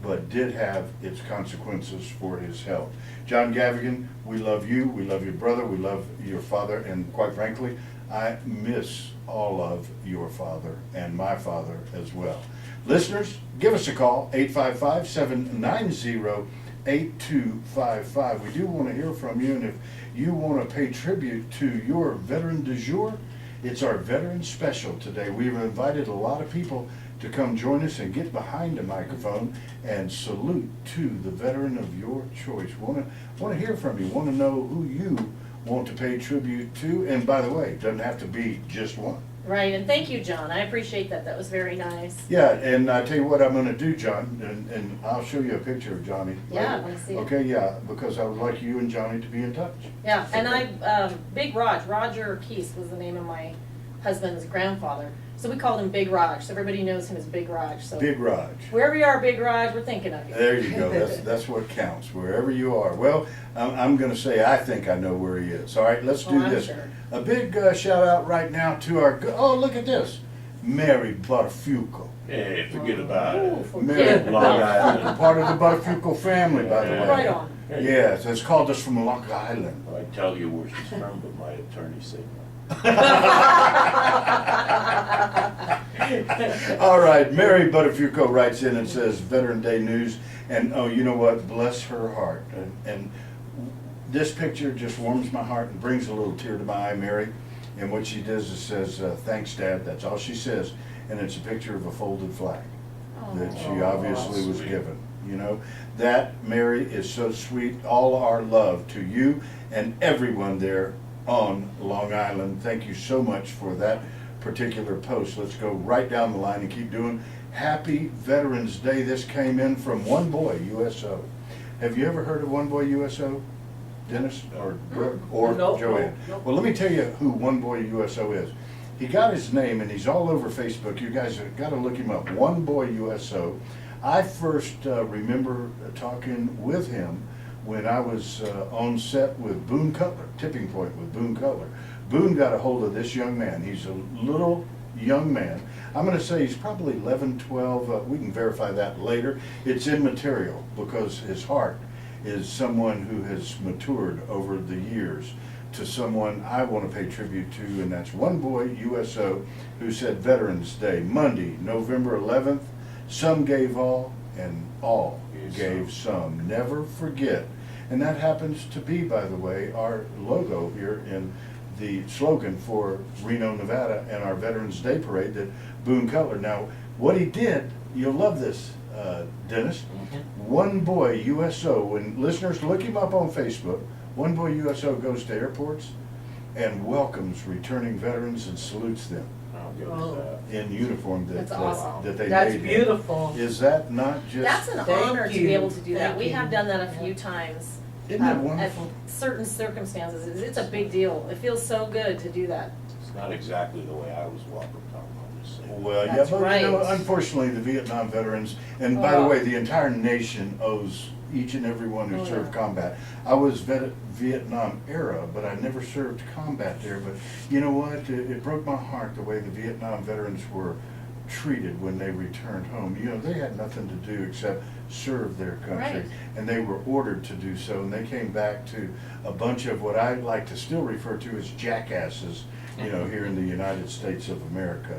but did have its consequences for his health. John Gavigan, we love you, we love your brother, we love your father, and quite frankly, I miss all of your father and my father as well. Listeners, give us a call, 855-790-8255. We do want to hear from you, and if you want to pay tribute to your veteran du jour, it's our veteran special today. We've invited a lot of people to come join us and get behind a microphone and salute to the veteran of your choice. Want to hear from you, want to know who you want to pay tribute to, and by the way, it doesn't have to be just one. Right, and thank you, John. I appreciate that. That was very nice. Yeah, and I tell you what I'm going to do, John, and I'll show you a picture of Johnny Yeah, I later. wanna see it. Okay, yeah, because I would like you and Johnny to be in touch. Yeah, and Big Roger Keese was the name of my husband's grandfather. So we called him Big Raj, so everybody knows him as Big Raj. So Big Raj. wherever you are, Big Raj, we're thinking of you. There you go. That's what counts. Wherever you are. Well, I'm going to say I think I know where he is. All right, let's do I'm this. sure. A big shout out right now to our. Oh, look at this, Mary Butterfuco. Hey, forget about Ooh, it. forget Mary about Long it. Island. part of the Butterfuco family, by the way. Right on. Yes, it's called us from Long Island. I tell you where she's from, but my attorney said no. All right, Mary Butterfuco writes in and says, Veteran Day news, and oh, you know what? Bless her heart. And this picture just warms my heart and brings a little tear to my eye, Mary. And what she does is says, thanks, Dad. That's all she says. And it's a picture of a folded flag that she obviously was sweet. given. You know, that, Mary, is so sweet. All our love to you and everyone there on Long Island. Thank you so much for that particular post. Let's go right down the line and keep doing. Happy Veterans Day. This came in from One Boy USO. Have you ever heard of One Boy USO, Dennis or Brooke or Nope, Joanne? nope. Well, let me tell you who One Boy USO is. He got his name and he's all over Facebook. You guys have got to look him up. One Boy USO. I first remember talking with him when I was on set with Boone Cutler, Tipping Point with Boone Cutler. Boone got a hold of this young man. He's a little young man. I'm going to say he's probably 11, 12. We can verify that later. It's immaterial because his heart is someone who has matured over the years to someone I want to pay tribute to, and that's One Boy USO, who said Veterans Day, Monday, November 11th. Some gave all, and all gave some. Never forget. And that happens to be, by the way, our logo here in the slogan for Reno, Nevada, and our Veterans Day Parade that Boone Cutler. Now, what he did, you'll love this, Dennis. One Boy USO, when listeners look him up on Facebook, One Boy USO goes to airports and welcomes returning veterans and salutes them How good is Oh. that? in uniform that, That's awesome. that they That's made him. beautiful. Is that not just, That's an Thank honor to you. be able to do that. Thank We you. have done that a few times. isn't that At wonderful? certain circumstances. It's a big deal. It feels so good to do that. It's not exactly the way I was welcomed home, I'm just saying. Well, yeah, That's but you know, right. unfortunately, the Vietnam veterans, and by the Oh. way, the entire nation owes each and every one who Oh, served yeah. combat. I was Vietnam era, but I never served combat there. But you know what? It broke my heart the way the Vietnam veterans were treated when they returned home. You know, they had nothing to do except serve their country. Right. And they were ordered to do so, and they came back to a bunch of what I like to still refer to as jackasses, you know, here in the United States of America.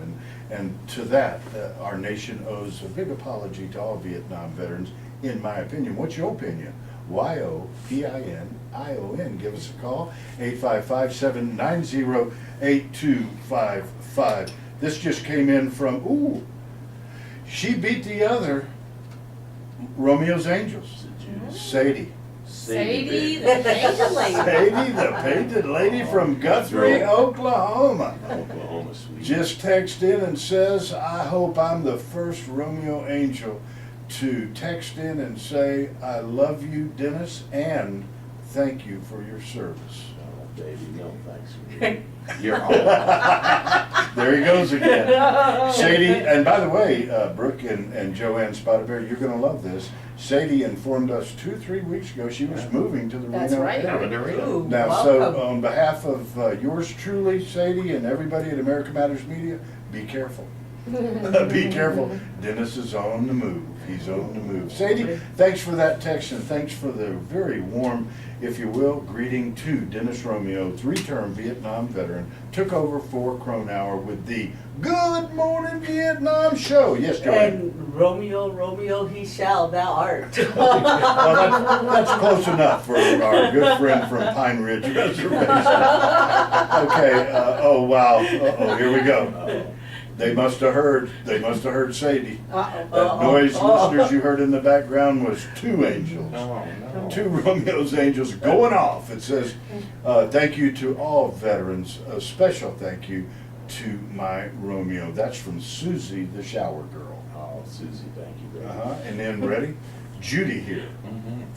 And to that, our nation owes a big apology to all Vietnam veterans, in my opinion. What's your opinion? YOPINION. Give us a call, 855-790-8255. This just came in from, ooh, she beat the other Romeo's Angels, Sadie. Sadie, the painted lady. Sadie, the painted lady from Guthrie, Oklahoma. Oklahoma, sweet. Just text in and says, I hope I'm the first Romeo Angel to text in and say, I love you, Dennis, and thank you for your service. Oh, baby, no thanks. You're home. There he goes again. Sadie, and by the way, Brooke and Joanne Spotted Bear, you're gonna love this. Sadie informed us 2-3 weeks ago she was moving to the That's Reno right. area. Ooh, Now, so welcome. on behalf of yours truly, Sadie, and everybody at America Matters Media, be careful. Be careful. Dennis is on the move. He's on the move. Sadie, thanks for that text and thanks for the very warm, if you will, greeting to Dennis Romeo, 3-term Vietnam veteran, took over for Cronauer with the Good Morning Vietnam show. Yes, Joanne. And Romeo, Romeo, he shall, thou art. Well, that's close enough for our good friend from Pine Ridge Reservation. Okay, oh wow, uh-oh, here we go. They must have heard Sadie. That noise, listeners, you heard in the background was 2 angels. Oh, no. 2 Romeo's Angels going off. It says, thank you to all veterans, a special thank you to my Romeo. That's from Susie, the shower girl. Oh, Susie, thank you very much. And then, ready? Judy here.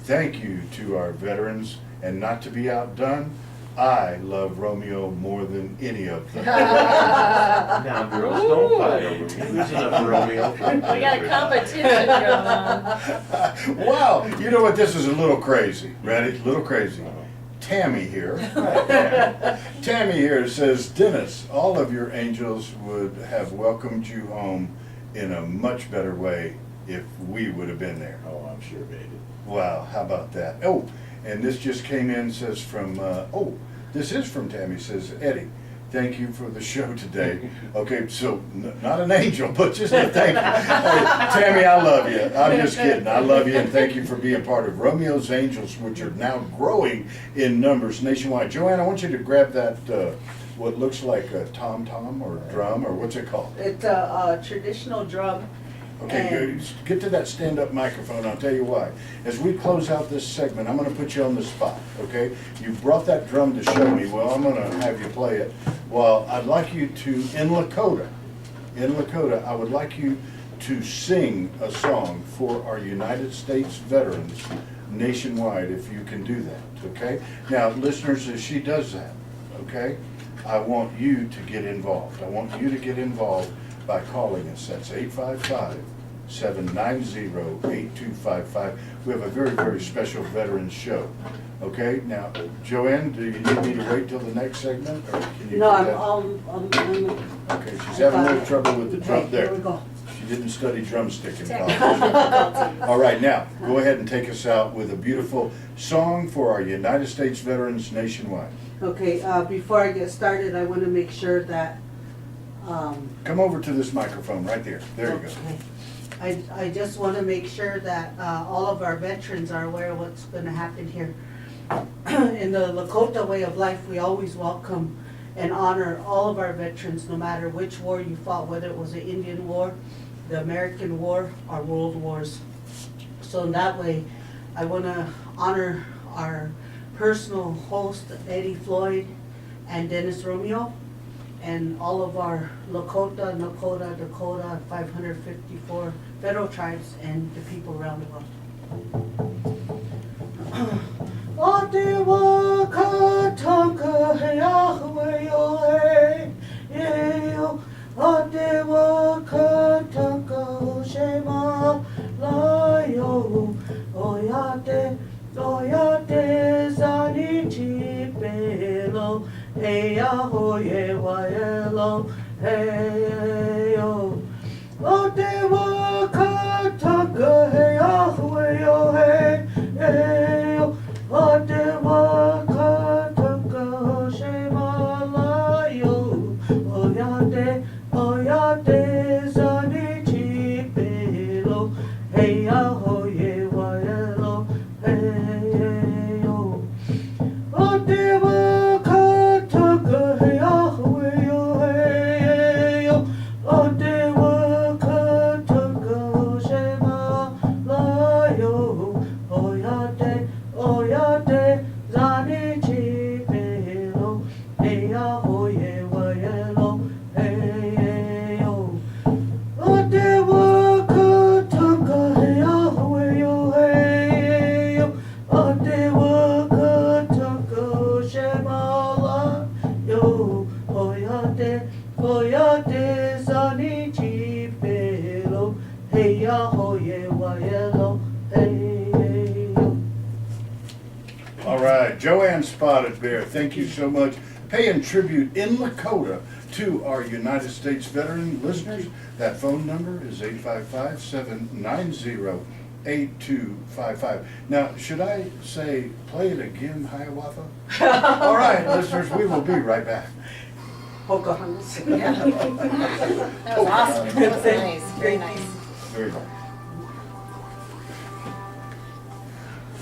Thank you to our veterans, and not to be outdone, I love Romeo more than any of them. Now, girls, don't fight over me. Who's enough Romeo? We got a competition going on. Wow, you know what, this is a little crazy. Ready? A little crazy. Tammy here. Tammy here says, Dennis, all of your angels would have welcomed you home in a much better way if we would have been there. Oh, I'm sure, baby. Wow, how about that? Oh, and this just came in, says from, this is from Tammy, says, Eddie, thank you for the show today. Okay, so not an angel, but just a thank you. Hey, Tammy, I love you. I'm just kidding. I love you and thank you for being part of Romeo's Angels, which are now growing in numbers nationwide. Joanne, I want you to grab that, what looks like a tom-tom or drum, or what's it called? It's a traditional drum. Okay, And- good. Get to that stand-up microphone, I'll tell you why. As we close out this segment, I'm gonna put you on the spot, okay? You brought that drum to show me, well, I'm gonna have you play it. Well, I'd like you to, in Lakota, I would like you to sing a song for our United States veterans nationwide, if you can do that, okay? Now, listeners, as she does that, okay, I want you to get involved. I want you to get involved by calling us. That's 855-790-8255. We have a very, very special veterans show. Okay, now, Joanne, do you need me to wait till the next segment, or can you? No, do I'm, that? Okay, she's having a little trouble with the drum Okay, there. here we go. She didn't study drumstick in college. All right, now, go ahead and take us out with a beautiful song for our United States veterans nationwide. Okay, before I get started, I want to make sure that, Come over to this microphone right there. There you go. okay. I just want to make sure that all of our veterans are aware of what's going to happen here. In the Lakota way of life, we always welcome and honor all of our veterans, no matter which war you fought, whether it was the Indian War, the American War, or World Wars. So in that way, I want to honor our personal host, Eddie Floyd and Dennis Romeo, and all of our Lakota, Nakota, Dakota, 554 federal tribes and the people around the world. Otewa katanka Yahweh Yohe Yeo Otewa katanka Shema Layo Oyate Zanichi Pelo Eyahoye Waelo Heyo Otewa katanka Yahweh Yohe Heyo Otewa katanka Shema Layo Oyate Zanichi Pelo Eyahoye Waelo Heyo Otewa katanka Yahweh Yoheyo Otewa katanka Shema Layo Oyate Zanichi Pelo Eyahoye Waelo Heyo Otewa katanka Yahweh Yoheyo Otewa katanka Shema Layo Oyate Zanichi Pelo Eyahoye Waelo Heyo. All right, Joanne Spotted Bear, thank you so much. Paying tribute in Lakota to our United States veteran listeners. That phone number is 855-790-8255. Now, should I say, play it again, Hiawatha? All right, listeners, we will be right back. Pocahontas. Yeah. That was awesome. That was nice, very nice. Very nice.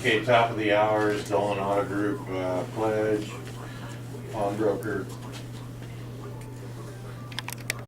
Okay, top of the hour is Dolan Auto Group pledge, pawnbroker